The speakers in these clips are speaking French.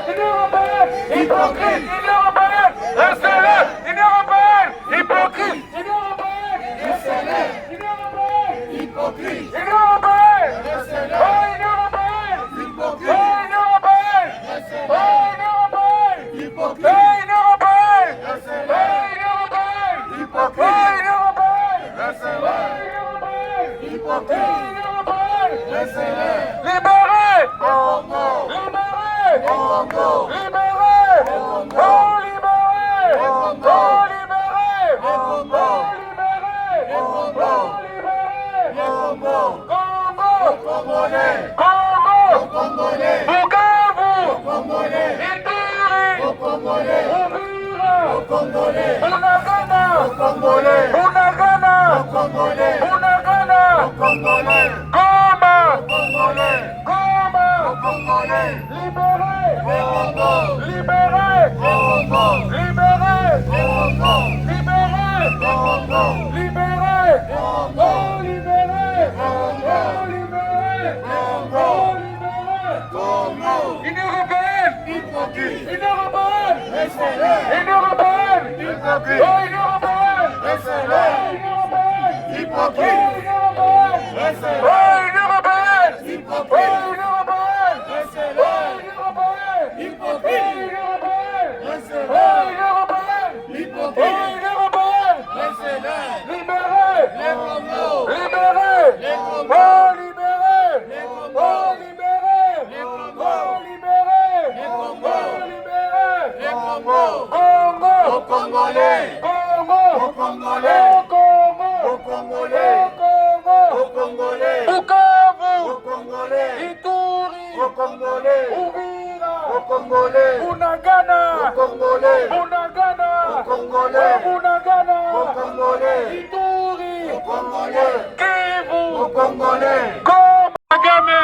Union européenne, hypocrite. Union européenne, restez-là. Union européenne, hypocrite. Union européenne, restez-là. Union européenne, hypocrite. Union européenne, restez-là. Oh, Union européenne, hypocrite. Oh, Union européenne, restez-là. Oh, Union européenne, hypocrite. Oh, Union européenne, restez-là. Oh, Union européenne, hypocrite. Oh, Union européenne, restez-là. Oh, Union européenne, hypocrite. Oh, Union européenne, restez-là. Libérez Congo. Libérez Congo. Libérez Congo. Oh, libérez Congo. Libérez Congo. Libérez Congo. Libérez Congo. Congo. Congolais. Congo. Congolais. Bukavu. Congolais. Ituri. Congolais. Uvira. Congolais. Bunagana. Congolais. Bunagana. Congolais. Bunagana. Congolais. Goma. Congolais. Goma. Congolais. Libérez Congo. Libérez Congo. Libérez Congo. Libérez Congo. Libérez Congo. Libérez Congo. Libérez Congo. Libérez Congo. Union européenne, hypocrite. Union européenne, restez-là. Union européenne, hypocrite. Oh, Union européenne, restez-là. Union européenne, hypocrite. Union européenne, restez-là. Oh, Union européenne, hypocrite. Oh, Union européenne, restez-là. Oh, Union européenne, hypocrite. Oh, Union européenne, restez-là. Oh, Union européenne, hypocrite. Oh, Union européenne, restez-là. Libérez les Congo. Libérez les Congo. Oh, libérez les Congo. Oh, libérez les Congo. Oh, libérez les Congo. Libérez les Congo. Congo. Aux Congolais. Congo. Aux Congolais. Congo. Aux Congolais. Congo. Aux Congolais. Bukavu. Aux Congolais. Ituri. Aux Congolais. Uvira. Aux Congolais. Bunagana. Aux Congolais. Bunagana. Aux Congolais. Bunagana. Aux Congolais. Ituri. Aux Congolais. Kivu. Aux Congolais. Goma. Kagame.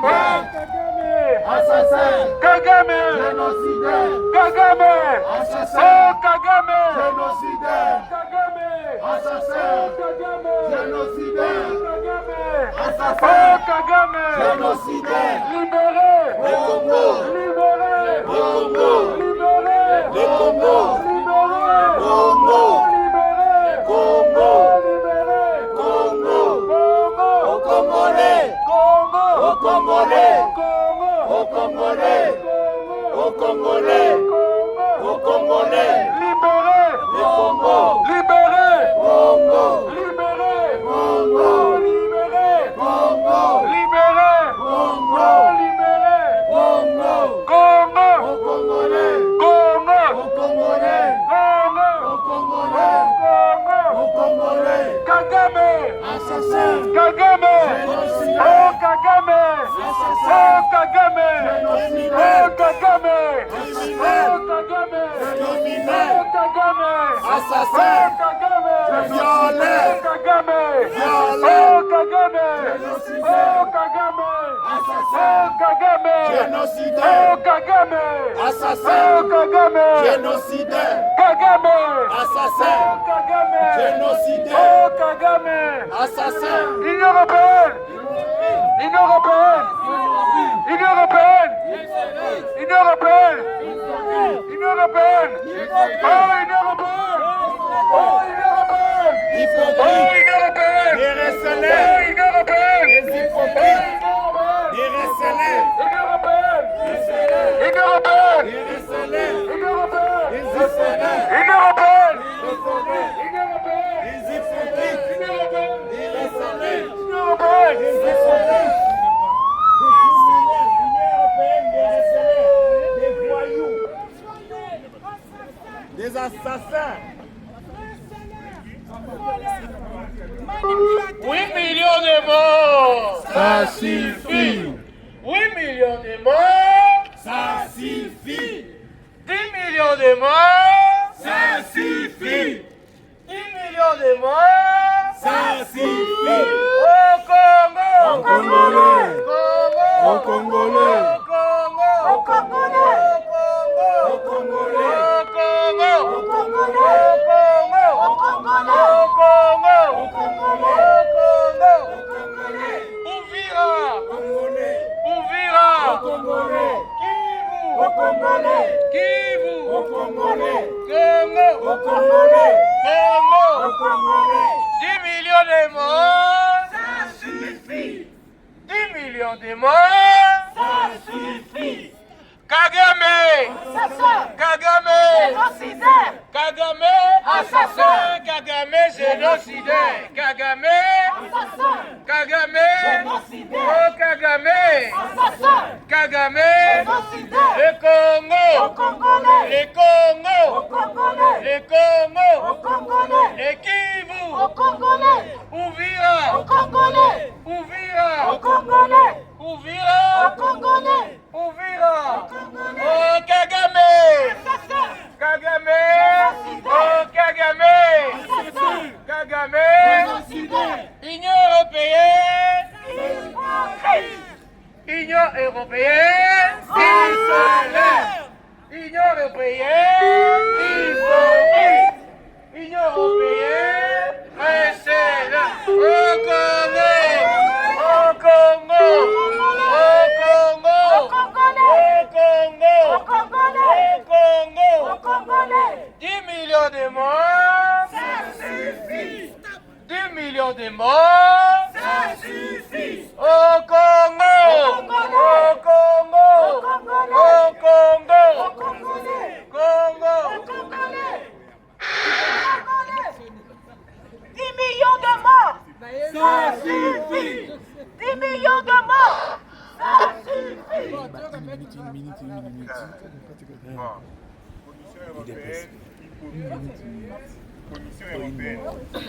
Kagame. Assassin. Kagame. Génocidaire. Kagame. Assassin. Oh, Kagame. Génocidaire. Kagame. Assassin. Kagame. Génocidaire. Kagame. Assassin. Oh, Kagame. Génocidaire. Libérez les Congo. Libérez les Congo. Libérez les Congo. Libérez Congo. Libérez Congo. Libérez Congo. Congo. Aux Congolais. Congo. Aux Congolais. Congo. Aux Congolais. Aux Congolais. Aux Congolais. Libérez Congo. Libérez Congo. Libérez Congo. Libérez Congo. Libérez Congo. Libérez Congo. Congo. Aux Congolais. Congo. Aux Congolais. Congo. Aux Congolais. Congo. Aux Congolais. Kagame. Assassin. Kagame. Oh, Kagame. Assassin. Oh, Kagame. Oh, Kagame. Oh, Kagame. Oh, Kagame. Assassin. Oh, Kagame. Violent. Oh, Kagame. Oh, Kagame. Oh, Kagame. Assassin. Oh, Kagame. Génocidaire. Oh, Kagame. Assassin. Oh, Kagame. Génocidaire. Kagame. Assassin. Oh, Kagame. Génocidaire. Oh, Kagame. Assassin. Union européenne. Union européenne. Union européenne. Union européenne. Union européenne. Oh, Union européenne. Oh, Union européenne. Oh, Union européenne. Les Resselais. Oh, Union européenne. Les hypocrites. Les Resselais. Union européenne. Union européenne. Les Resselais. Union européenne. Les Resselais. Union européenne. Les Resselais. Union européenne. Les hypocrites. Union européenne. Les Resselais. Union européenne. Les Resselais. Des criminels. L'Union européenne, des Resselais. Des voyous. Des assassins. 8 millions de morts. Ça suffit. 8 millions de morts. Ça suffit. 10 millions de morts. Ça suffit. 10 millions de morts. Ça suffit. Au Congo. Au Congolais. Congo. Au Congolais. Au Congo. Au Congo. Au Congo. Au Congo. Au Congo. Au Congo. Au Congo. Au Congo. Uvira. Congolais. Uvira. Congolais. Kivu. Au Congolais. Kivu, Aux Congolais. Congo, Aux Congolais. Congo, Aux Congolais. 10 millions de morts, Ça suffit. 10 millions de morts. Ça suffit. Kagame, Assassin. Kagame, Génocidaire. Kagame, assassin, Kagame, génocidaire, Kagame, Assassin. Kagame, Génocidaire. oh Kagame, Assassin. Kagame, Génocidaire. le Aux Congo, Congolais. le Congo, Aux Congolais. le Congo, Aux Congolais. le Kivu, Aux Congolais. Aux Uvira, Congolais. Aux Uvira, Congolais. Aux Uvira, Congolais. Uvira, Congolais. oh Kagame, Assassin. Kagame, oh Kagame, Assassin. Kagame, Génocidaire. Union européenne, Hypocrite. Union européenne, Israël, Union européenne, hypocrite, Union européenne, Israël, au Congo, au Congo, au Congo, Aux Congolais. au Congo, Aux Congolais. au Aux Congo, Congolais. 10 millions de morts, Ça suffit. 10 millions de morts, Ça suffit. au Congo, au Congo, Aux Congolais. au Congo, Aux Congolais. Congo, Aux Congolais. Aux Congolais. 10 millions de morts. Ça suffit. 10 millions de morts. Ça suffit.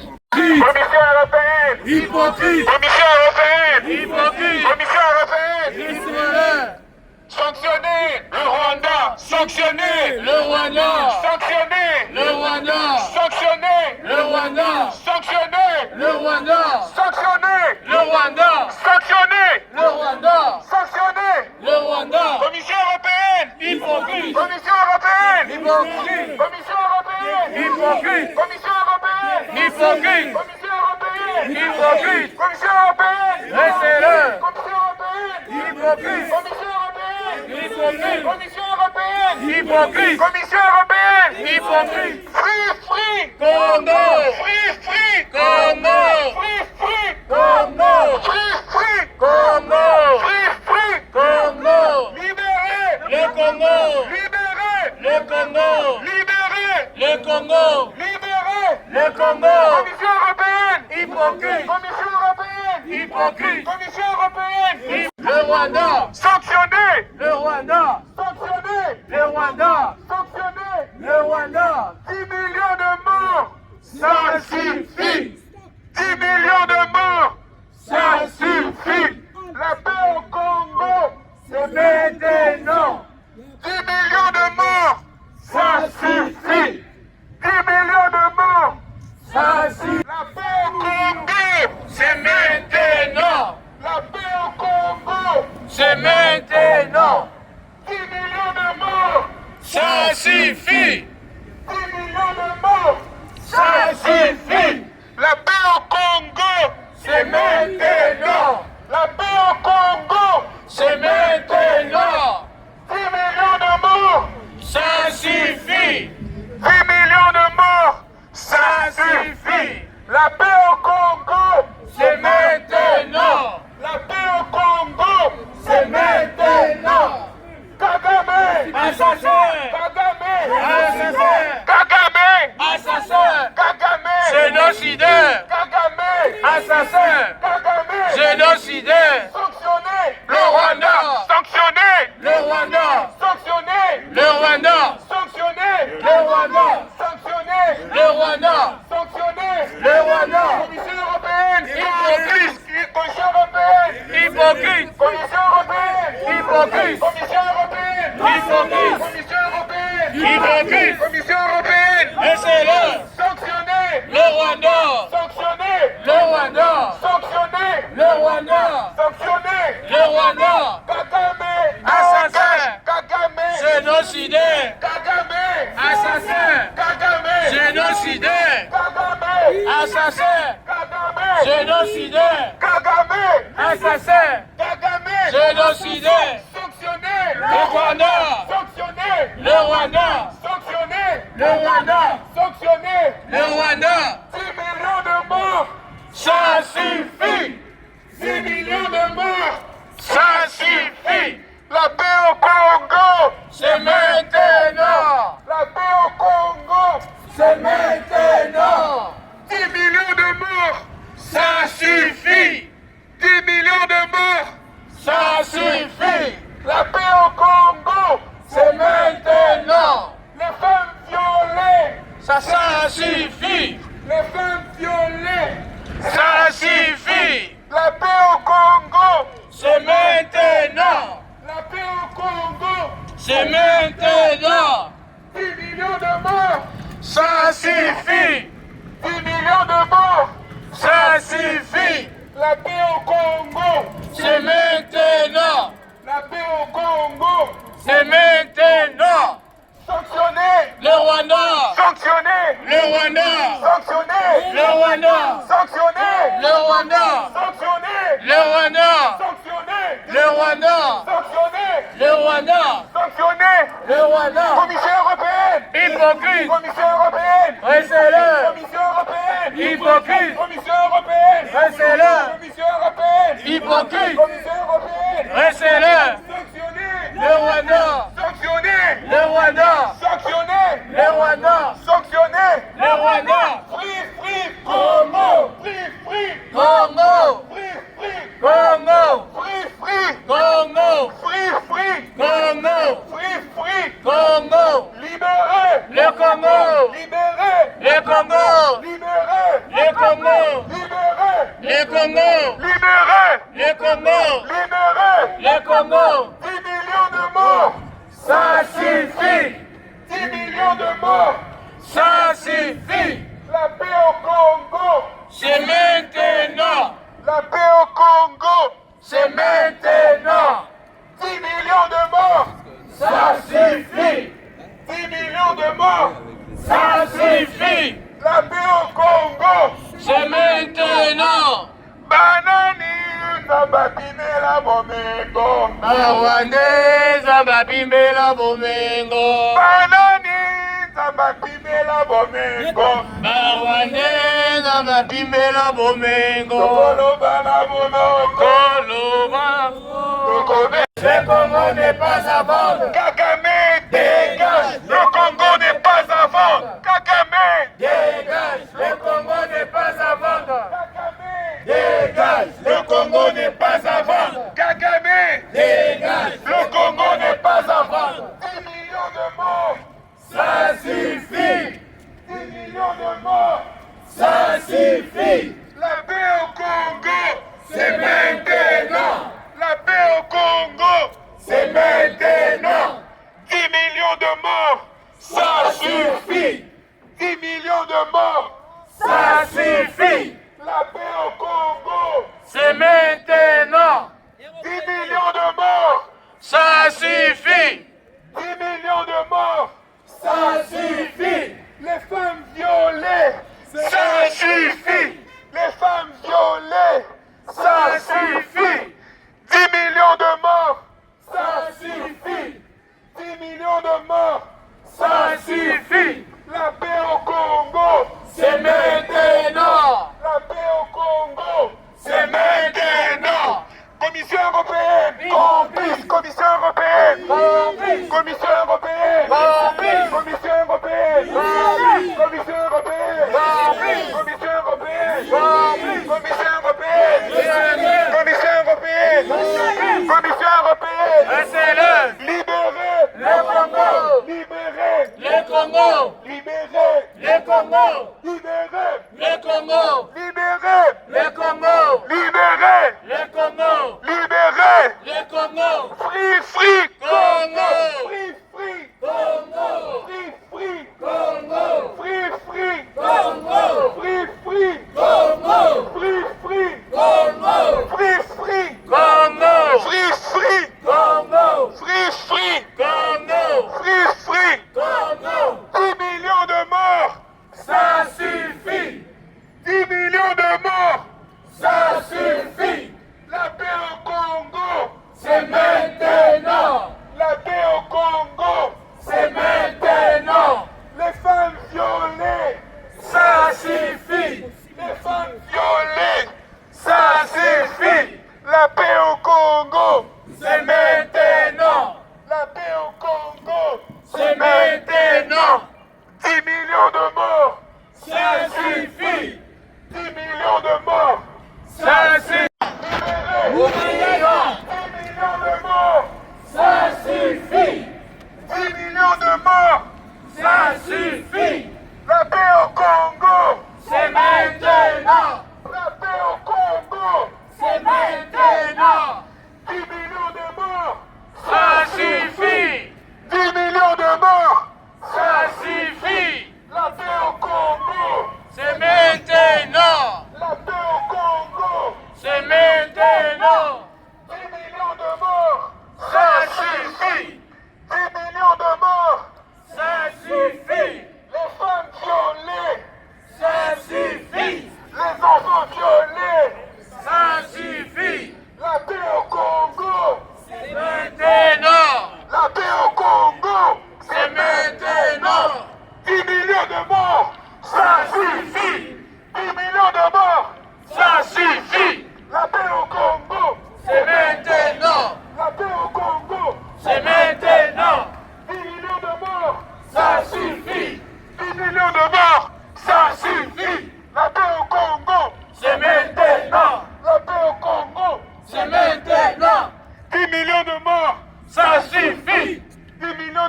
Commission européenne, Hypocrite. Commission européenne, hypocrite, Commission européenne, Israël, sanctionner le Rwanda, sanctionner le Rwanda, sanctionner le Rwanda, sanctionner le Rwanda, sanctionner le Rwanda, sanctionner le Rwanda, sanctionner le Rwanda, sanctionner le Rwanda, Commission européenne, hypocrite, Commission européenne, hypocrite, Commission européenne, hypocrite, Commission européenne, hypocrite, Commission européenne, hypocrite, Commission européenne, laissez-le, Commission européenne, hypocrite, Commission européenne, hypocrite, Commission européenne, hypocrite, Commission européenne, hypocrite, free, free, Congo, free, free, Congo, free, free, Congo, free, free, Congo, free, free, Congo, libérez le Congo, libérez le Congo, libérez le Congo, libérez le Congo, Commission européenne, hypocrite, Commission européenne, hypocrite, Commission européenne, le Rwanda, sanctionner le Rwanda, sanctionner le Rwanda, sanctionner le Rwanda, 10 millions de morts, ça suffit, 10 millions de morts, ça suffit, la paix au Congo, c'est maintenant, 10 millions de morts, ça suffit, 10 millions de morts, ça suffit, la paix au Congo, c'est maintenant, la paix au Congo, c'est maintenant, 10 millions de morts, ça suffit, 10 millions de morts, ça suffit, la paix au Congo, c'est maintenant, la paix au Congo, c'est maintenant, 10 millions de morts, ça suffit, 10 millions de morts, ça suffit, la paix au Congo, c'est maintenant, la paix au Congo, c'est maintenant, Kagame, assassin, Kagame, assassin, Kagame, assassin, Kagame, génocidaire, Kagame, assassin, Kagame, génocidaire, sanctionner le Rwanda, sanctionner le Rwanda, sanctionner le Rwanda, sanctionner le Rwanda, sanctionner le Rwanda, sanctionner le Rwanda, Commission européenne, hypocrite, Commission européenne, hypocrite, Commission européenne, hypocrite, Commission européenne, hypocrite, Commission européenne, hypocrite, Commission européenne, laissez-le, sanctionner le Rwanda, sanctionner le Rwanda, sanctionner le Rwanda, sanctionner le Rwanda, Kagame, assassin, Kagame, génocidaire, Kagame, assassin, Kagame, génocidaire, Kagame, assassin, Kagame, génocidaire, Kagame, assassin, Kagame, génocidaire, sanctionner le Rwanda, sanctionner suffit. Les femmes violées. Ça suffit. La paix au Congo. C'est maintenant. La paix au Congo. C'est maintenant. 10 millions de morts. Ça suffit. 10 millions de morts. Ça suffit. La paix au Congo. C'est maintenant. La paix au Congo. C'est maintenant. Sanctionner. Le Rwanda. Sanctionner. Le Rwanda. Sanctionner. Le Rwanda. Sanctionner. Le Rwanda. Sanctionner. Le Rwanda. Sanctionner. Le Rwanda. Sanctionner. Le Rwanda. Sanctionner. Le Rwanda. Commission européenne. Hypocrite. Commission européenne. Restez-le. Commission européenne. Hypocrite. Commission européenne. Restez-le. Commission européenne. Hypocrite. Commission européenne. Restez-le. Sanctionner. Le Rwanda. Sanctionner. Le Rwanda. Sanctionner. Le Rwanda. Sanctionner. Le Rwanda. Free Congo. Free Congo. Free Congo. Free Congo. Free Congo. Free Congo. Libérez. Le Congo. Libérez. Le Congo. Libérez. Le Congo. Libérez. Le Congo. Libérez. Le Congo. Libérez. Le Congo. 10 millions de morts. Ça suffit. 10 millions de morts. Ça suffit. La paix au Congo. C'est maintenant. La paix au Congo. C'est maintenant. 10 millions de morts. Ça suffit. 10 millions de morts. Ça suffit. La paix au Congo. C'est maintenant. Banani Zabapimela Bomengo. Rwandais babimbela bomengo. Banani Zabapimela Bomengo. Rwandais babimbela bomengo. Tokolo bana monoko. Koloba. Le Congo n'est pas à vendre. Kagame dégage. Le Congo n'est pas à vendre. Kagame Dégage. Le Congo n'est pas à vendre. Kagame Dégage. Le Congo n'est pas à vendre. Kagame Dégage. Le Congo n'est pas à vendre. 10 millions de morts. Ça suffit. 10 millions de morts. Ça suffit. La paix au Congo. C'est maintenant. La paix au Congo. C'est maintenant. 10 millions de morts. Ça suffit. 10 millions de morts. Ça suffit. La paix au Congo. C'est maintenant. 10 millions de morts. Ça suffit. 10 millions de morts. Ça suffit. Les femmes violées. Ça suffit. Les femmes violées. Ça suffit. 10 millions de morts. Ça suffit. 10 millions de morts. Ça suffit. La paix au Congo. C'est maintenant. La paix au Congo. C'est maintenant. Commission européenne. Complice. Commission européenne. Complice. Commission européenne. Complice. Commission européenne. Complice. Commission européenne. Complice. Commission européenne. Complice. Commission européenne. Complice. Commission européenne. Complice. Commission européenne. Laissez-le. Libérez. Le Congo. Libérez. Le Congo. Libérez. Le Congo. Libérez. Le Congo. Libérez. Le Congo. Libérez. Le Congo. Libérez. Le Congo. Free Congo. Free Congo. Free Congo. Free Congo. Free Congo. Free Congo. Free Congo. Free Congo. Free Congo. Free Congo. 10 millions de morts. Ça suffit. 10 millions de morts. Ça suffit. La paix au Congo. C'est maintenant. La paix au Congo. C'est maintenant. Les femmes violées. Ça suffit. Les femmes violées. Ça suffit. La paix au Congo. C'est maintenant. La paix au Congo. C'est maintenant. 10 millions de morts. Ça suffit. 10 millions de morts. Ça suffit. Libérez. 10 millions de morts. Ça suffit. 10 millions de morts. Ça suffit. La paix au Congo.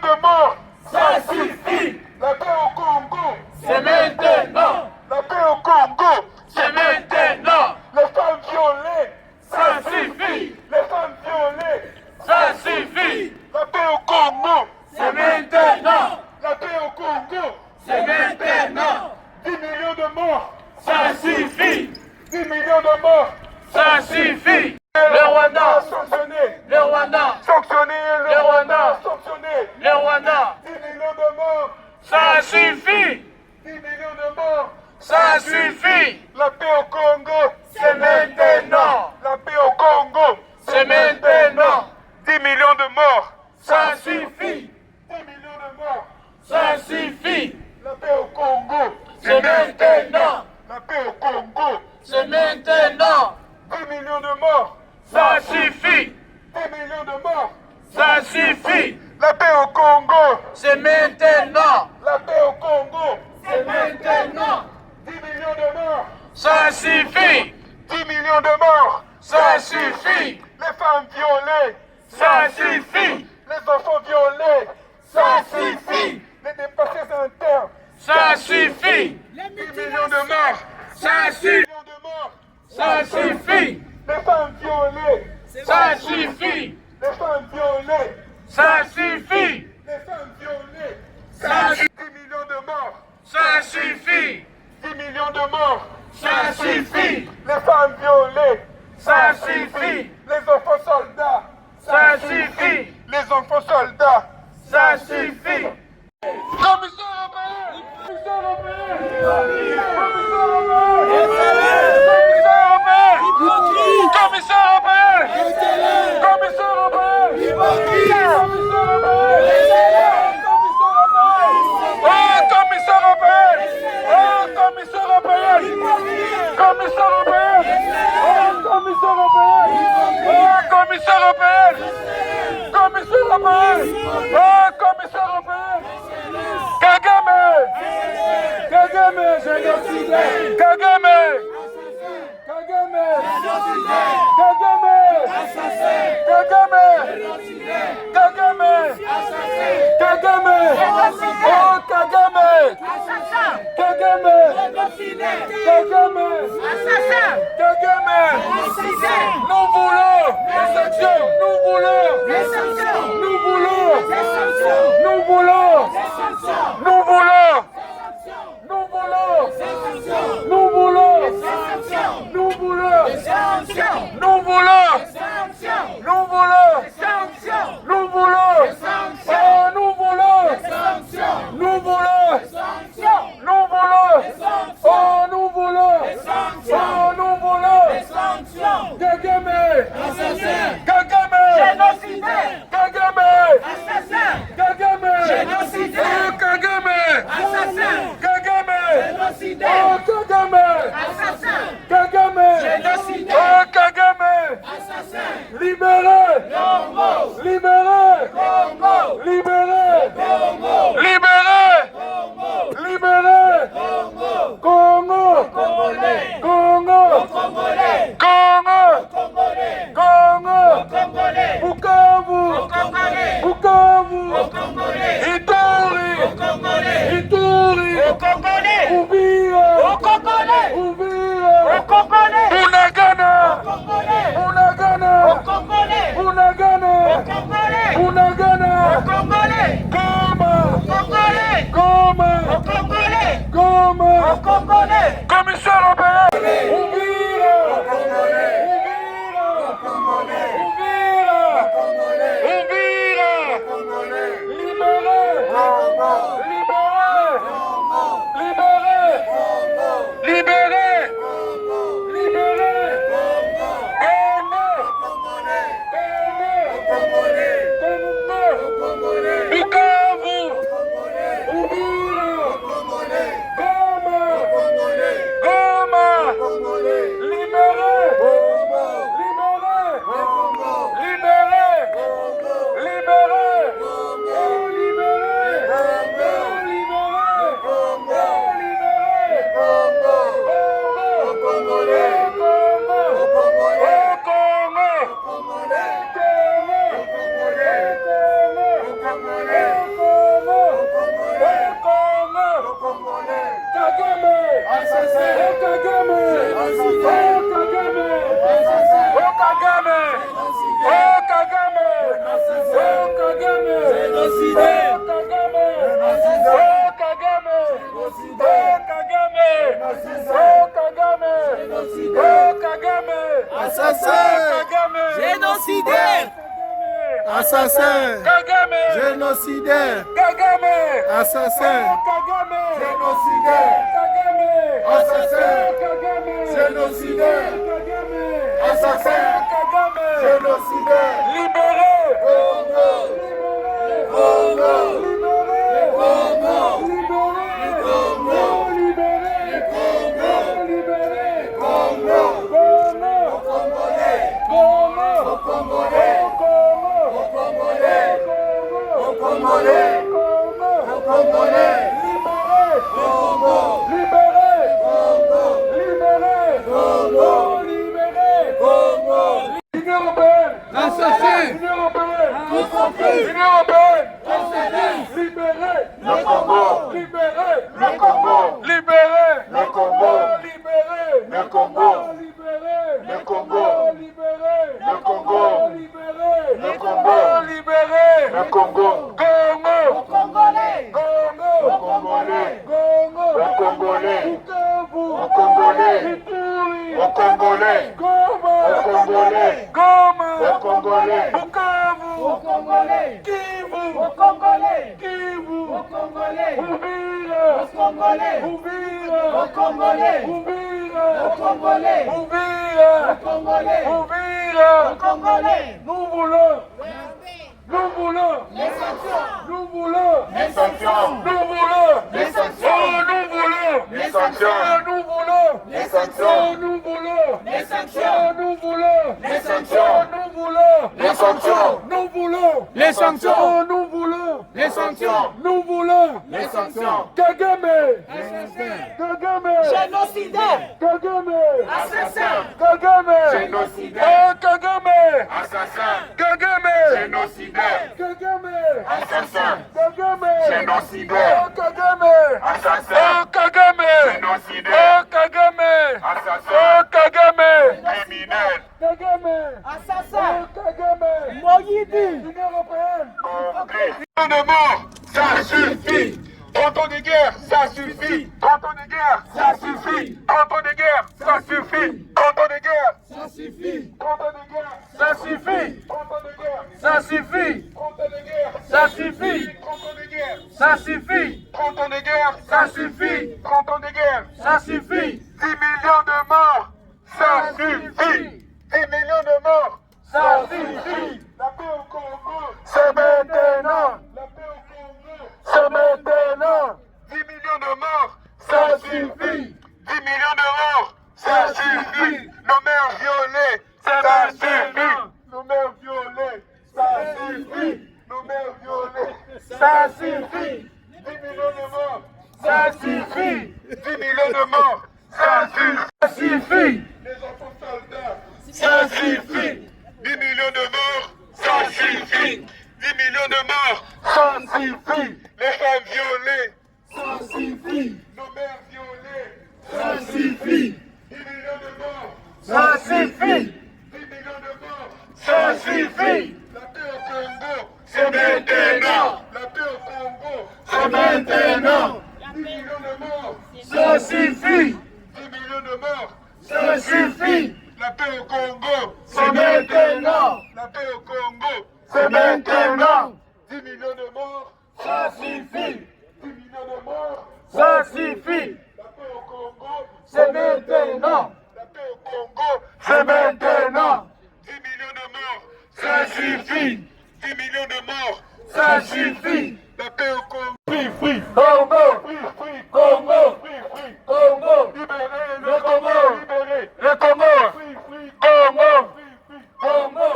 millions de morts. Ça suffit. La paix au Congo. C'est maintenant. La paix au Congo. C'est maintenant. Les femmes violées. Ça suffit. Les femmes violées. Ça suffit. La paix au Congo. C'est maintenant. La paix au Congo. C'est maintenant. 10 millions de morts. Ça suffit. 10 millions de morts. Ça suffit. Le Rwanda. Sanctionné. Le Rwanda. Sanctionné. Le Rwanda. Sanctionné. Le Rwanda. 10 millions de morts. Ça suffit. 10 millions de morts. Ça suffit. La paix au Congo. C'est maintenant. La paix au Congo. C'est maintenant. 10 millions de morts. Ça suffit. 10 millions de morts. Ça suffit. La paix au Congo. C'est maintenant. La paix au Congo. C'est maintenant. 10 millions de morts. Ça suffit. 10 millions de morts. Ça suffit. La paix au Congo. C'est maintenant. La paix au Congo. C'est maintenant. 10 millions de morts. Ça suffit. 10 millions de morts. Ça suffit. Les femmes violées. Ça suffit. Les enfants violés. Ça suffit. Les déplacés internes. Ça suffit. 10 millions de morts. Ça 10 suffit. millions de morts. Ça suffit. Les femmes violées. Ça suffit. Les femmes violées. Ça suffit. Les femmes violées. Ça 10 millions de morts. Ça suffit. 10 millions de morts. Ça suffit. Les femmes violées. Ça suffit. Les enfants soldats. Ça suffit. Les enfants soldats. Ça suffit. Commissaire européen. Commissaire européen. Commissaire européen. Commissaire européen. Oh, commissaire européen. Oh, commissaire européen. Commissaire européen. Oh, commissaire européen. Oh, commissaire européen. Commissaire européen. Oh, commissaire européen. Kagame. Kagame, génocidaire. Kagame. Kagame. Kagame. Kagame. Kagame. Kagame. Oh, Kagame. Kagame. Kagame. Kagame. Nous voulons des sanctions. Nous voulons des sanctions. Nous voulons des sanctions. Nous voulons des sanctions. Nous voulons. Nous voulons des sanctions. Nous voulons des sanctions. Nous voulons des sanctions. Nous voulons des sanctions. Nous voulons des sanctions. Nous voulons des sanctions. Oh, nous voulons des sanctions. Nous voulons des sanctions. Nous voulons des sanctions. Oh, nous voulons des sanctions. Oh, nous voulons des sanctions. Kagame. Assassin. Kagame. Génocidaire. Génocidaire. Kagame. Kagame. Kagame. Assassin. Kagame. Génocidaire. Assassin. Kagame. Génocidaire. Kagame. Assassin. Kagame. Génocidaire. Kagame. Assassin. Kagame. Génocidaire. Kagame. Assassin. Kagame. Génocidaire. Libérez. Congo. Congo. Libérez. Congo. Libérez. Congo. Libérez. Congo. Libérez. Congo. Congo. Congolais. Congo. Congolais. Congo. Congolais. Congo. Congolais. Congo. Congolais. Libérez. Congo. Libérez. Congo. Libérez. Congo. Libérez. Congo. L'Union européenne. Assassin. L'Union européenne. Concentré. L'Union européenne. Concentré. Libérez. Le Congo. Libérez. Le Congo. Libérez. Le Congo. Libérez. Le Congo. Libérez. Le Congo. Libérez. Le Congo. Libérez. Le Congo. Libérez. Le Congo. Congo. Congolais. Congo. Congolais. Congo. Congolais. Bukavu. Congolais. Ituri. Congolais. Goma. Congolais. Goma. Congolais. Bukavu. Congolais. Kivu. Congolais. Kivu. Congolais. Uvira. Congolais. Uvira. Congolais. Uvira. Congolais. Uvira. Congolais. Uvira. Congolais. Nous voulons. Nous voulons. Les sanctions. Nous voulons. Les sanctions. Nous voulons. Les sanctions. Oh, nous voulons. Les sanctions. Oh, nous voulons. Les sanctions. Oh, nous voulons. Les sanctions. Oh, nous voulons. Les sanctions. Oh, nous voulons. Les sanctions. Nous voulons. Les sanctions. Oh, nous voulons. Les sanctions. Nous voulons. Les sanctions. Kagame. Assassin. Kagame. Génocidaire. Kagame. Assassin. Kagame. Génocidaire. Oh, Kagame. Assassin. Kagame. Génocidaire. Kagame. Assassin. Kagame. Génocidaire. Oh, Kagame. Assassin. Oh, Kagame. Génocidaire. Oh, Kagame. Assassin. Oh, Kagame. Criminel. Kagame. Assassin. Oh, Kagame. Moïdi. L'Union européenne. De mort, ça suffit. 30 ans de guerre, ça suffit. 30 ans de guerre, ça suffit. 30 ans de guerre, ça suffit. 30 ans de guerre, Ça suffit. 30 ans de guerre, Ça suffit. 30 ans de guerre, Ça suffit. 30 ans de guerre, Ça suffit. 30 ans de guerre, Ça suffit. 30 ans de guerre, Ça suffit. 30 ans de guerre, Ça suffit. 10 millions de morts, ça suffit. 10 millions de morts, Ça suffit. la paix au Congo, C'est maintenant. la paix au Congo, C'est maintenant. 10 millions de morts, Ça suffit. 10 millions de morts, ça suffit. Nos mères violées, ça suffit. Nos mères violées, ça suffit. Nos mères violées, Ça suffit. 10 millions de morts, Ça suffit. 10 millions de morts, ça suffit. Ça suffit. Les enfants soldats, Ça suffit. 10 millions de morts, ça suffit. 10 millions de morts, Ça suffit. les femmes violées, Ça suffit. nos mères violées, Ça suffit. 10 millions de morts, Ça suffit. 10 millions de morts, Ça suffit. la paix au Congo, C'est maintenant. la paix au Congo, C'est maintenant. 10 millions de morts, Ça suffit. 10 millions de morts, Ça suffit. la paix au Congo, C'est maintenant. la paix au Congo, C'est maintenant. 10 millions de morts, Ça suffit. 10 millions de morts, Ça suffit. la paix au Congo, C'est maintenant. la paix au Congo, C'est maintenant. 10 millions de morts, Ça suffit. 10 millions de morts, Ça suffit. la paix au Congo, Congo. Congo. Congo. libérez Le Congo. libérez, Le Congo. Congo. Congo.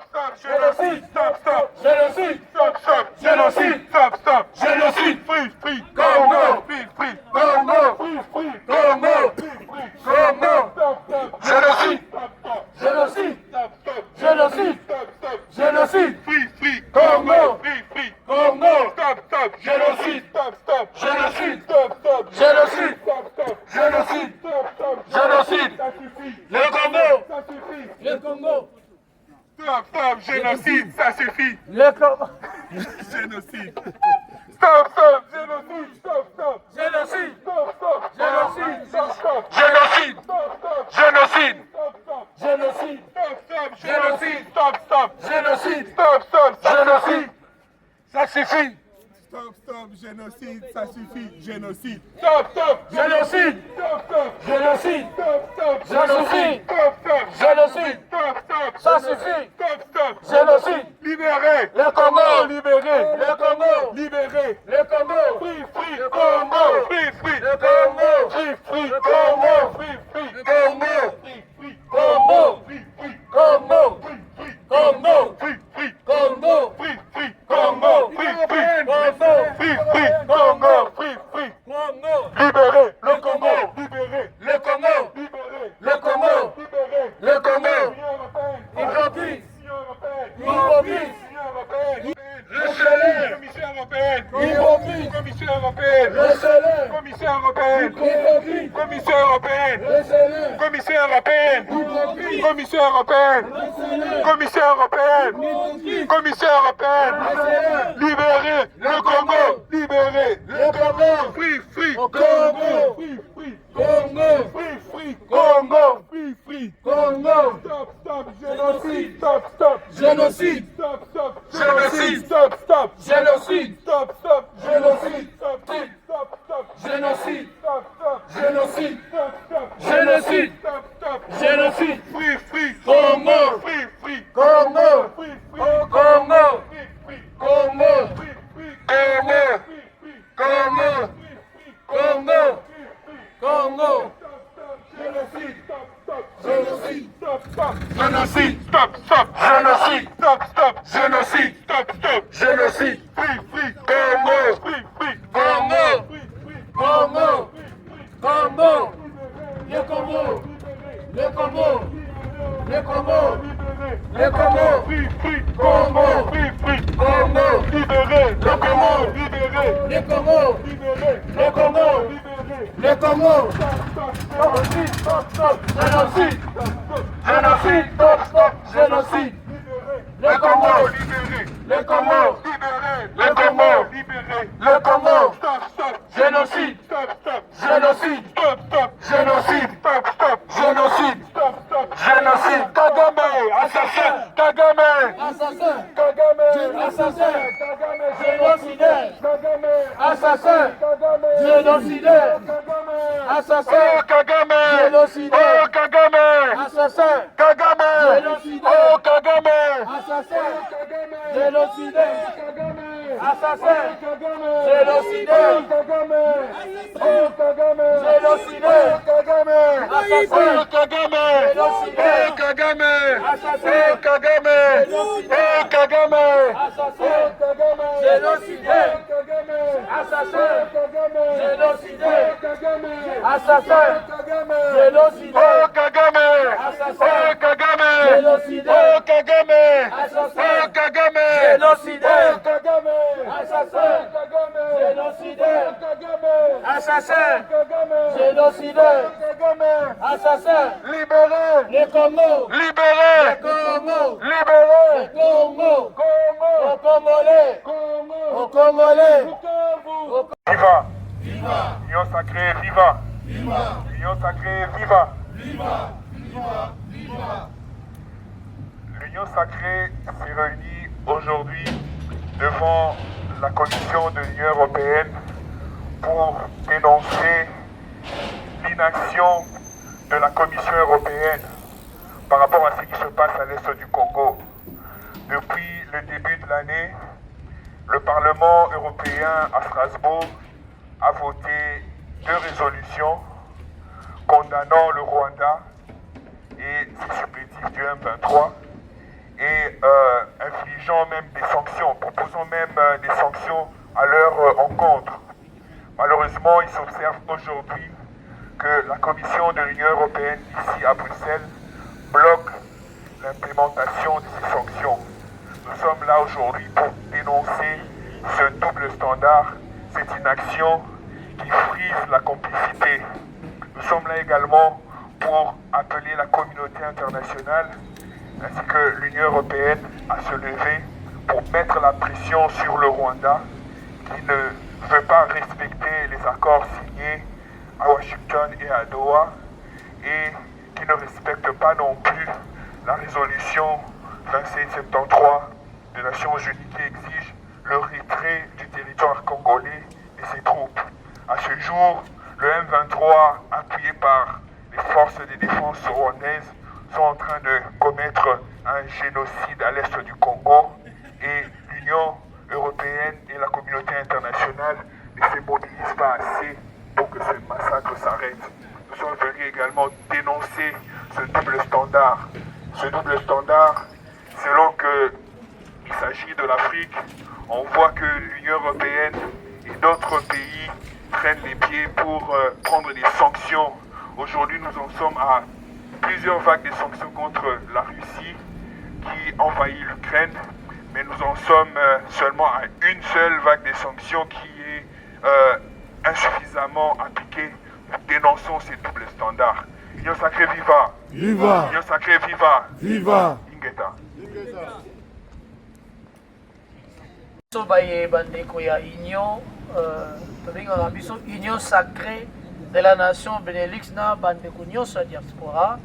stop, Génocide. stop, stop, Génocide. stop, stop, Génocide. stop, stop, Génocide. free, Congo. free, Congo. free, Congo. Congo. stop, stop, Génocide. stop, stop, Génocide. stop, stop, Génocide. stop, stop, Génocide. free, Congo. free, Congo. stop, Génocide. stop, Génocide. stop, Génocide. stop, Génocide. stop, Génocide. ça suffit, Le Congo. ça suffit, Le Congo. stop, génocide, ça suffit, Le Congo. génocide, stop, génocide, stop, Génocide. stop, génocide, ça suffit, génocide. Stop, stop, génocide. Stop, stop, Génocide. stop, stop, Génocide. stop, stop, Génocide. stop, stop, Ça suffit. stop, stop, Génocide. libérez, Le Congo. libérez, Le Congo. libérez, Le Congo. free, free, Le Congo. free, free, Le Congo. free, free, Le Congo. free, free, Le Congo. free, free, Congo. free, free, Congo. free, free, Congo. free, free, Congo. free, free, Congo. free, free, Congo. free, free, Congo, free, free, Congo. libérez, Le Congo. libérez, Le Congo. libérez, Le Congo. libérez, Le Congo. Union européenne, Hypocrite. Union européenne, Hypocrite. Union européenne, Laissez-les. Commission européenne, Hypocrite. Commission européenne, Laissez-les. Commission européenne, Hypocrite. Commission européenne, Laissez-les. Commission européenne, Hypocrite. Commission européenne, Laissez-les. Commission européenne, Hypocrite. Commission européenne, Laissez-les. libérez le Congo, libérez Le Congo. free, free, Congo. free, free, Congo. free, free, Congo, free, free, Congo. stop, stop, génocide, stop, stop, Génocide. stop, stop, Génocide. stop, stop, Génocide. stop, stop, Génocide. stop, stop, stop, Génocide. stop, stop, Génocide. stop, stop, Génocide. stop, stop, Génocide. free, free, Congo. free, free, Congo. free, free, Congo. free, free, Congo. free, free, Congo. free, free, Congo. Congo. Congo. génocide, stop, stop, Génocide. stop, stop, génocide, stop, stop, génocide, stop, stop, génocide, stop, stop, Génocide. free, free, Congo. free, free, Congo. free, free, Congo. Congo. Le Congo. Le Congo. Le Congo. Le Congo. free, free, Congo. free, free, Congo. libéré, Le Congo. libéré, Le Congo. libéré, Le Congo. libéré, Le Congo. génocide, stop, stop, Génocide. génocide, Stop, stop. Génocide. Le Congo. libéré, Le Congo. libéré, Le Congo. libéré, Le Congo. stop, stop, Génocide. stop, stop, Génocide. stop, stop, Génocide. stop, stop, Génocide. stop, stop, Génocide. Kagame, assassin, Kagame, Assassin. Kagame, Assassin. Kagame, Génocidaire. Kagame, Assassin. Kagame, Génocidaire. Kagame, Assassin. oh Kagame, Génocidaire. oh Kagame, Assassin. Kagame, Génocidaire. oh Kagame, Assassin. Kagame, Génocidaire. Kagame, Assassin. Kagame, Génocidaire. Kagame, oh Kagame, Génocidaire. Kagame, Assassin. oh Kagame, Génocidaire. oh Kagame, Assassin. oh Kagame, Génocidaire. oh Kagame, Assassin. oh Kagame, Génocidaire. Kagame, Assassin. Kagame, Génocidaire. Kagame, Assassin. Kagame, Génocidaire. oh Kagame, Assassin. oh Kagame, Génocidaire. oh Kagame, Assassin. oh Kagame, Génocidaire. oh Kagame, Assassin. Kagame, Génocidaire. Kagame, Assassin. Kagame, Génocidaire. Kagame, Assassin. libérez, Le Congo. libérez, Congo. libérez, Congo. Congo, Au Congolais. Congo, Au Congolais. Bukavu, viva, Union sacrée, viva, Union sacrée, viva, L'Union sacrée s'est réunie aujourd'hui devant la Commission de l'Union européenne pour dénoncer l'inaction de la Commission européenne par rapport à ce qui se passe à l'est du Congo. Depuis le début de l'année, le Parlement européen à Strasbourg a voté 2 résolutions condamnant le Rwanda et ses supplétifs du M23 et infligeant même des sanctions, proposant même des sanctions à leur encontre. Malheureusement, il s'observe aujourd'hui que la Commission de l'Union européenne ici à Bruxelles bloque l'implémentation de ces sanctions. Nous sommes là aujourd'hui pour dénoncer ce double standard, cette inaction qui frise la complicité. Nous sommes là également pour appeler la communauté internationale ainsi que l'Union européenne à se lever pour mettre la pression sur le Rwanda qui ne veut pas respecter les accords signés à Washington et à Doha et qui ne respecte pas non plus la résolution 2773 des Nations Unies qui exige le retrait du territoire congolais jours, le M23, appuyé par les forces de défense rwandaises, sont en train de commettre un génocide à l'est du Congo et l'Union européenne et la communauté internationale ne se mobilisent pas assez pour que ce massacre s'arrête. Nous sommes venus également dénoncer ce double standard. Ce double standard, selon qu'il s'agit de l'Afrique, on voit que l'Union européenne et d'autres pays prennent les pieds pour prendre des sanctions. Aujourd'hui, nous en sommes à plusieurs vagues de sanctions contre la Russie qui envahit l'Ukraine, mais nous en sommes seulement à une seule vague de sanctions qui est insuffisamment appliquée. Nous dénonçons ces doubles standards. Union sacrée viva! Viva! Union sacrée viva! Viva! Ingeta! Sobaye bandeko ya union tobengaka biso union sacrée de la nation Benelux na bandeko nyonso ya diaspora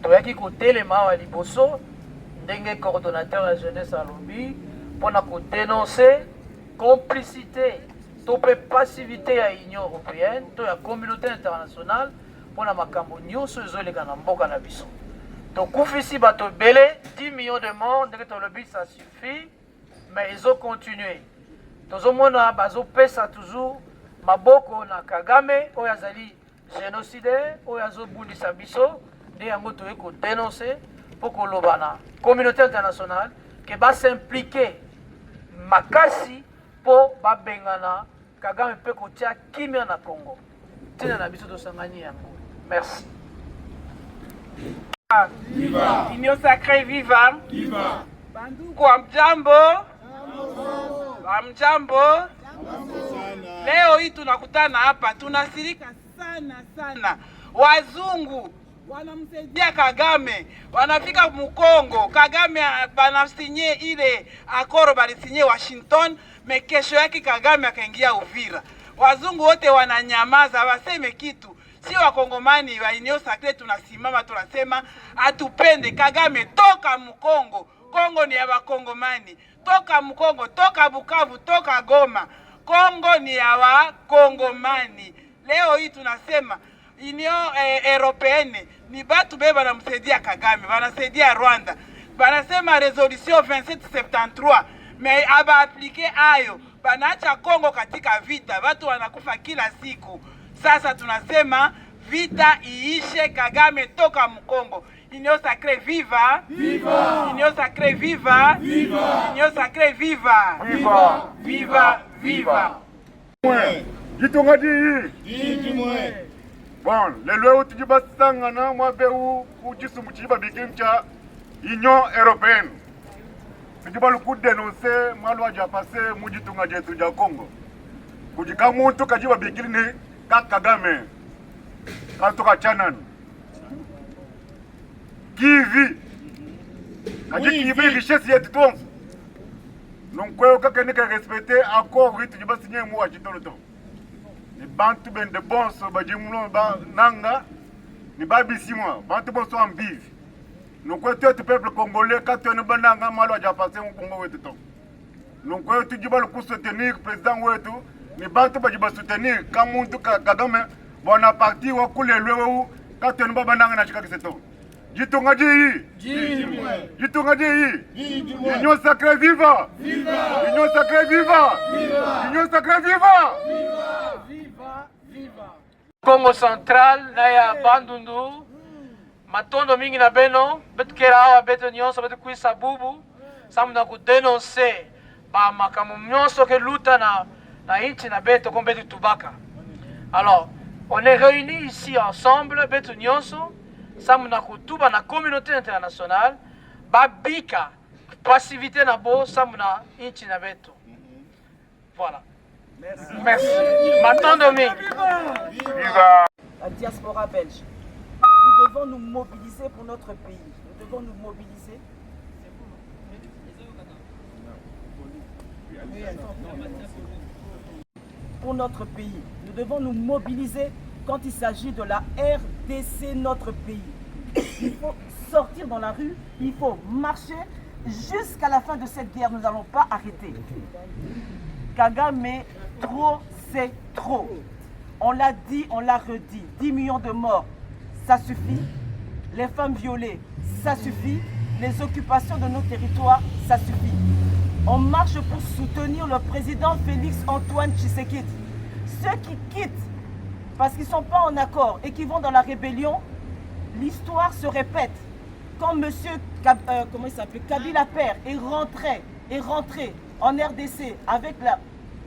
toyaki kotelema awa liboso ndenge coordonnateur ya jeunesse alobi mpona kodénoncer complicité to mpe passivité ya union européenne to ya communauté internationale mpona makambo nyonso ezoleka na mboka na biso tokufisi bato ebele 10 millions de morts ndenge tolobi ça suffit mais ils ont continué. Tozomona bazopesa toujours maboko na Kagame oyo azali génocidaire oyo azobundisa biso nde yango toye kodénoncer mpo koloba na communauté internationale ke basimplike makasi mpo babengana Kagame mpe kotia kimia na Congo. Ntina na biso tosangani yango. Merci. Viva! Union sacrée viva! Viva! Bandugu hamjambo? Hamjambo? Leo hii tunakutana hapa tunasirika sana. Wazungu wanamsaidia Kagame, wanafika Mkongo. Kagame banasinye ile akoro balisinye Washington, kesho yake Kagame akaingia Uvira. Wazungu wote wananyamaza, waseme kitu. Si wakongomani wa Union Sacrée tunasimama tunasema atupende Kagame, toka Mkongo. Kongo ni ya wakongomani. Toka Mkongo, toka Bukavu, toka Goma. Kongo ni ya wakongomani. Leo hii tunasema Union Européenne ni batu beba na msaidia Kagame, wanasaidia Rwanda. Banasema resolution 2773, mais aba aplike ayo, banaacha Kongo katika vita, watu wanakufa kila siku. Sasa tunasema vita iishe, Kagame toka Mkongo. Union sacrée viva! Viva! Union sacrée viva! Viva! Union sacrée viva! Viva! Viva! Viva! Jitunga di! Bon, le loi où tu dis basangana, moi béou, ou tu soumuchi babikimcha, Union Européenne. Tu dis pas le coup de dénoncer, moi loi déjà passé, Moujitunga di tuja Congo. Kujika muntu kajiba bikini, Kagame, Kantoka Chanan. Kivi kaji kivi richesse yetu tonzo nonkweyo kakene ka respecter accord witu jiba signé mu wa chitolo to ni bantu ben de bonso bajimuno ba nanga ni babisi moi bantu bonso ambive nonkweyo tout peuple congolais katone bananga malo aja passer mu Congo wetu to nonkweyo tu jiba le soutenir président wetu ni bantu bajiba soutenir kamuntu Kagame bona parti wa kule lwewu katone bananga na chika kiseto. Jitunga di! Jitunga di! Union sacrée viva! Viva! Union sacrée viva! Viva! Union sacrée viva! Viva! Viva! Viva! Congo Central na ya Bandundu matondo mingi na beno betukera awa beto nyonso betu kuisa bubu samu na kudenonse ba makamu nyonso ke luta na inchi na beto comme betu tubaka. Alors, on est réunis ici ensemble betu nyonso samu na kutuba na communauté internationale babika passivité na bo samu na inchi na beto. Voilà. Merci. Matondo mingi. Viva! La diaspora belge. Nous devons nous mobiliser pour notre pays. Nous devons nous mobiliser. Pour notre pays. Nous devons nous mobiliser quand il s'agit de la RDC, notre pays. Il faut sortir dans la rue, il faut marcher jusqu'à la fin de cette guerre. Nous n'allons pas arrêter. Kagame, trop, c'est trop. On l'a dit, on l'a redit. 10 millions de morts, ça suffit. Les femmes violées, ça suffit. Les occupations de nos territoires, ça suffit. On marche pour soutenir le président Félix Antoine Tshisekedi. Ceux qui quittent parce qu'ils ne sont pas en accord et qui vont dans la rébellion, l'histoire se répète. Quand M. Kabila Père est rentré en RDC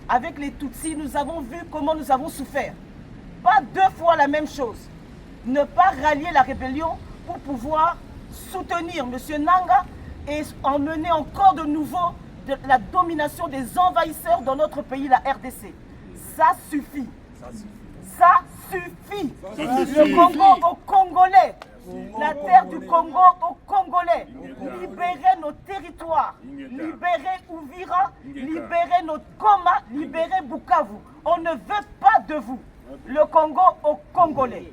avec les Tutsis, nous avons vu comment nous avons souffert. Pas deux fois la même chose. Ne pas rallier la rébellion pour pouvoir soutenir M. Nanga et emmener encore de nouveau de la domination des envahisseurs dans notre pays, la RDC. Ça suffit. Ça suffit. Le Congo aux Congolais. La terre du Congo aux Congolais. Libérez nos territoires. Libérez Ouvira. Libérez notre Goma. Libérez Bukavu. On ne veut pas de vous. Le Congo aux Congolais.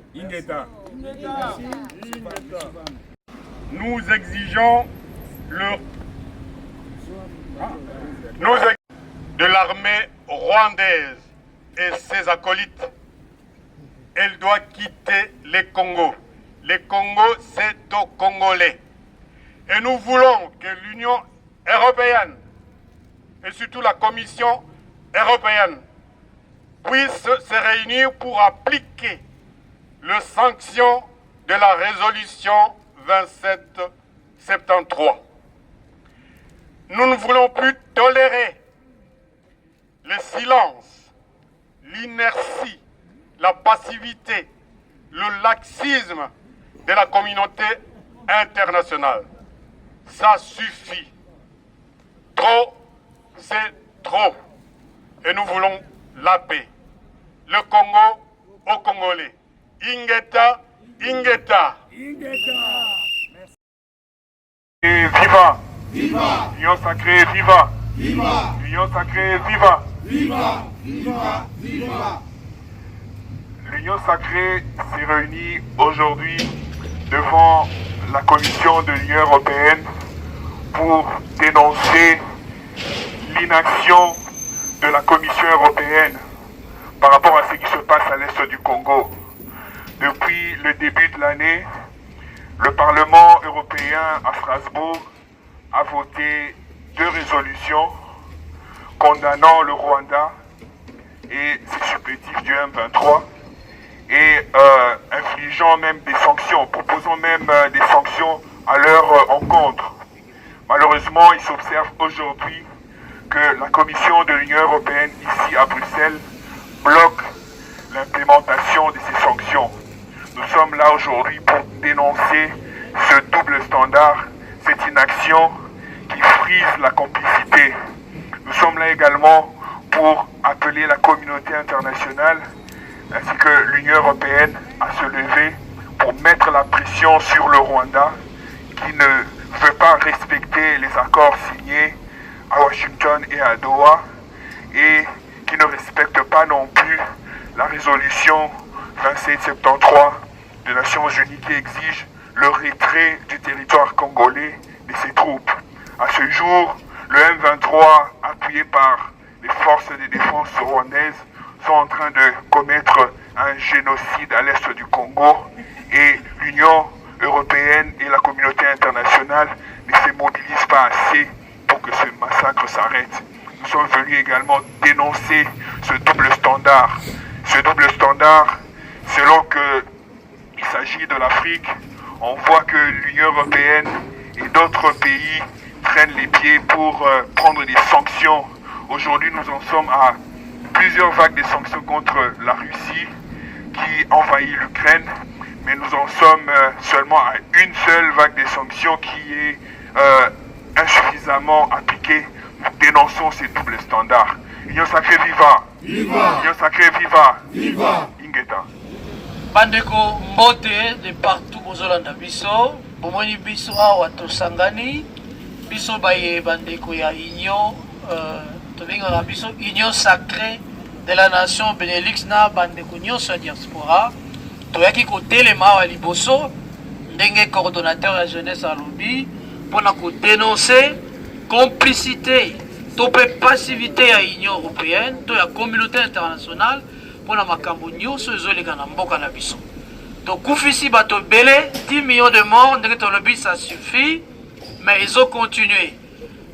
Nous exigeons de l'armée rwandaise et ses acolytes. Elle doit quitter les Congos. Les Congos, c'est aux Congolais. Et nous voulons que l'Union européenne et surtout la Commission européenne puissent se réunir pour appliquer les sanctions de la résolution 2773. Nous ne voulons plus tolérer le silence, l'inertie, la passivité, le laxisme de la communauté internationale. Ça suffit. Trop, c'est trop. Et nous voulons la paix. Le Congo aux Congolais. Ingeta, Ingeta. Et viva! Viva! L'Union sacrée, viva! Viva! L'Union sacrée, viva! Viva! Viva! Viva! L'Union sacrée s'est réunie aujourd'hui devant la Commission de l'Union européenne pour dénoncer l'inaction de la Commission européenne par rapport à ce qui se passe à l'est du Congo. Depuis le début de l'année, le Parlement européen à Strasbourg a voté 2 résolutions condamnant le Rwanda et ses supplétifs du M23 et infligeant même des sanctions, proposant même des sanctions à leur encontre. Malheureusement, il s'observe aujourd'hui que la Commission de l'Union européenne ici à Bruxelles bloque l'implémentation de ces sanctions. Nous sommes là aujourd'hui pour dénoncer ce double standard, cette inaction qui frise la complicité. Nous sommes là également pour appeler la communauté internationale ainsi que l'Union européenne à se lever pour mettre la pression sur le Rwanda qui ne veut pas respecter les accords signés à Washington et à Doha et qui ne respecte pas non plus la résolution 2773 des Nations Unies qui exige le retrait du territoire congolais de ses troupes. À ce jour, le M23, appuyé par les forces de défense rwandaises, sont en train de commettre un génocide à l'est du Congo et l'Union européenne et la communauté internationale ne se mobilisent pas assez pour que ce massacre s'arrête. Nous sommes venus également dénoncer ce double standard. Ce double standard, selon qu'il s'agit de l'Afrique, on voit que l'Union européenne et d'autres pays traînent les pieds pour prendre des sanctions. Aujourd'hui, nous en sommes à plusieurs vagues de sanctions contre la Russie qui envahit l'Ukraine, mais nous en sommes seulement à une seule vague de sanctions qui est insuffisamment appliquée. Nous dénonçons ces doubles standards. Union sacrée viva! Viva! Union sacrée viva! Viva! Ingeta. Bandeko mbote de partout bozolanda biso bomoni biso awa tosangani biso baye bandeko ya union tobengaka biso union sacrée de la nation Benelux na bandeko nyonso ya diaspora toyaki kotelema awa liboso ndenge coordonnateur ya jeunesse alobi mpona kodénoncer complicité to mpe passivité ya union européenne to ya communauté internationale mpona makambo nyonso ezoleka na mboka na biso. tokufisi bato belé 10 millions de morts ndenge tolobi ça suffit mais ils continuer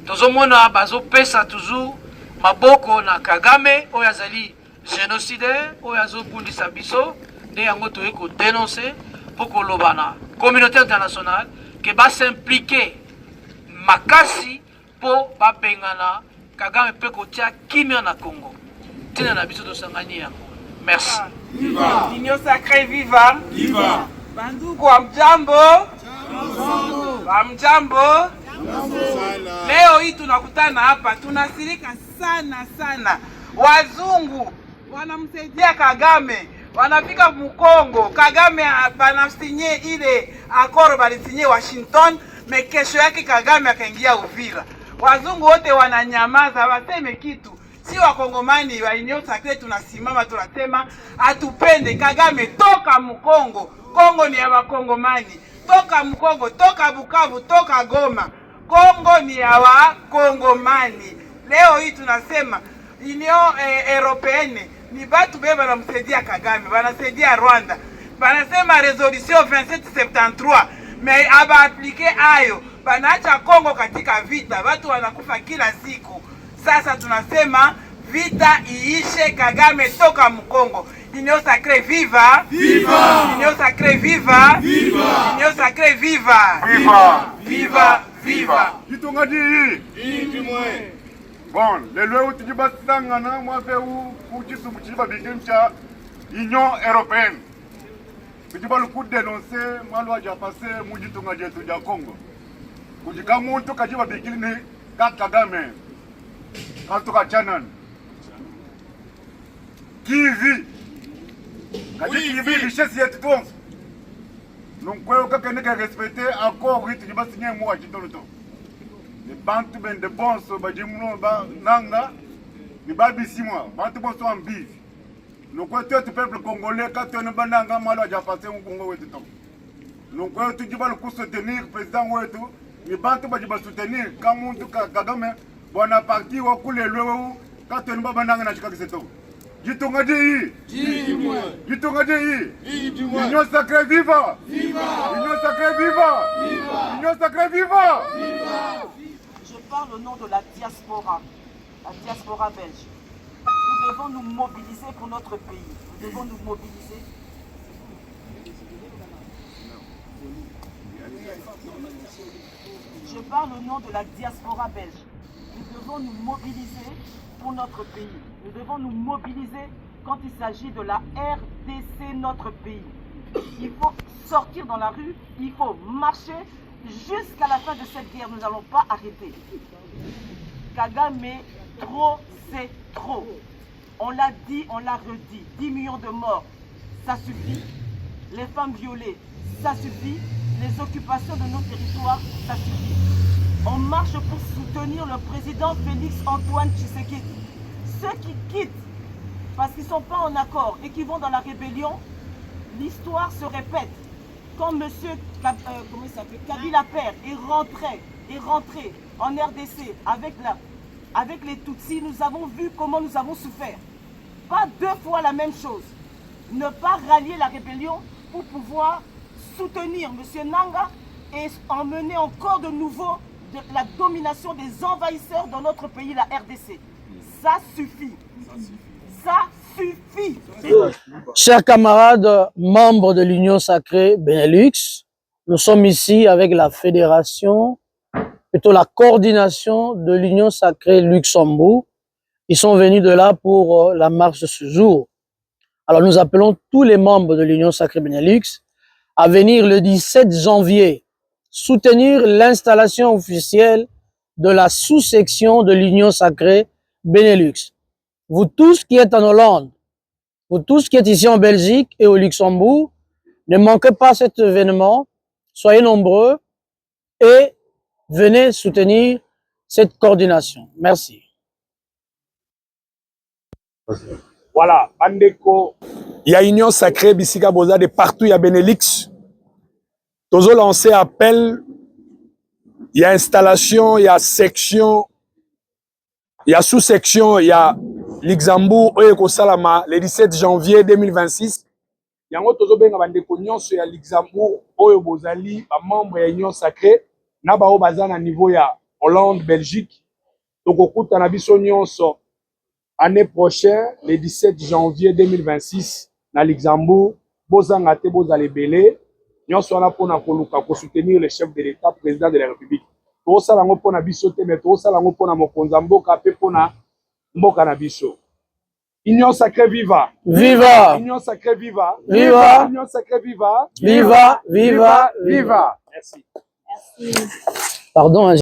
tozomona bazopesa toujours maboko na Kagame oyo azali génocidaire oyo azobundisa biso nde yango toye kodénoncer pour koloba na communauté internationale ke basimplike makasi po babengana Kagame mpe kotia kimia na Congo tina na biso tosangani yango. Merci. Viva! Union sacrée, viva! Viva! Bandugu wa mjambo! Wa mjambo! Leo hii tunakutana hapa, tunasirika sana sana. Wazungu wanamsaidia Kagame, wanafika Mkongo. Kagame banasinye ile akoro balisinye Washington, kesho yake Kagame akaingia Uvira. Wazungu wote wananyamaza, waseme kitu. Si wakongomani wa Union Sacrée tunasimama tunasema atupende Kagame, toka Mkongo. Kongo ni ya wakongomani. Toka Mkongo, toka Bukavu, toka Goma. Kongo ni ya wakongomani. Leo hii tunasema Union Européenne ni batu beba na msaidia Kagame, banasaidia Rwanda. Banasema resolution 2773, mais aba aplike ayo, banaacha Kongo katika vita, watu wanakufa kila siku. Sasa tunasema vita iishe, Kagame toka Mkongo. Union Sacrée viva! Viva! Union Sacrée viva! Viva! Union Sacrée viva! Viva! Viva! Viva! Kitonga di bon, le loi où tu dis basangana, moi fait où tu soumets pas bien cha Union Européenne. Tu dis pas le coup de dénoncer, moi loi j'ai passé, moi dis tonga di tu dis Congo. Tu dis quand mon to kaji ba bien ne Kagame. Quand tu as Chanan. Kivi. Kaji kivi richesse yet tout. Donc quoi que ne respecter accord oui tu dis pas signer moi qui donne le temps. Les bantu ben de bons so bajimuno ba nanga ni babi 6 mois. Bantu bon so en bif. Donc quoi tu peuple congolais quand tu ne bananga malo ja passer au Congo oui tout. Donc quoi tu dis pas le coup soutenir président ouais tout. Ni bantu ba jiba soutenir quand mon tout Kagame bon a parti au couler le quand tu ne bananga na chika seto. Jitonga di Jitonga di Union Sacrée viva! Viva! Union Sacrée viva! Viva! Union Sacrée viva! Viva! Je parle au nom de la diaspora belge. Nous devons nous mobiliser pour notre pays. Nous devons nous mobiliser. Je parle au nom de la diaspora belge. Nous devons nous mobiliser pour notre pays. Nous devons nous mobiliser quand il s'agit de la RDC, notre pays. Il faut sortir dans la rue, il faut marcher jusqu'à la fin de cette guerre. Nous n'allons pas arrêter. Kagame, trop, c'est trop. On l'a dit, on l'a redit. 10 millions de morts, ça suffit. Les femmes violées, ça suffit. Les occupations de nos territoires, ça suffit. On marche pour soutenir le président Félix Antoine Tshisekedi. Ceux qui quittent parce qu'ils ne sont pas en accord et qui vont dans la rébellion, l'histoire se répète. Quand M. Kabila Père est rentré en RDC avec les Tutsis, nous avons vu comment nous avons souffert. Pas 2 fois la même chose. Ne pas rallier la rébellion pour pouvoir soutenir M. Nanga et emmener encore de nouveau la domination des envahisseurs dans notre pays, la RDC. Ça suffit. Ça suffit. Chers camarades, membres de l'Union Sacrée Benelux, nous sommes ici avec la fédération, plutôt la coordination de l'Union Sacrée Luxembourg. Ils sont venus de là pour la marche de ce jour. Alors nous appelons tous les membres de l'Union Sacrée Benelux à venir le 17 janvier soutenir l'installation officielle de la sous-section de l'Union Sacrée Benelux. Vous tous qui êtes en Hollande, vous tous qui êtes ici en Belgique et au Luxembourg, ne manquez pas cet événement, soyez nombreux et venez soutenir cette coordination. Merci. Voilà, Bandeko, il y a Union Sacrée Bisika Boza de partout, il y a Benelux. Tozo lancé appel, il y a installation, il y a section, il y a sous-section, il y a Luxembourg oyo kosalama le 17 janvier 2026. Yango tozobenga bandeko nyonso ya Luxembourg oyo bozali ba membre ya Union Sacrée na bao baza na niveau ya Hollande, Belgique. Tokokuta na biso nyonso année prochaine le 17 janvier 2026 na Luxembourg. Bozanga te bozali belé. Nyonso wana pona koluka ko soutenir le chef de l'État, président de la République. Tosala ngo pona biso te mais tosala ngo pona mokonza mboka pe pona mboka na biso. Union Sacrée viva! Viva! Union Sacrée viva! Viva! Union Sacrée viva! Viva! Viva! Viva! Merci. Pardon.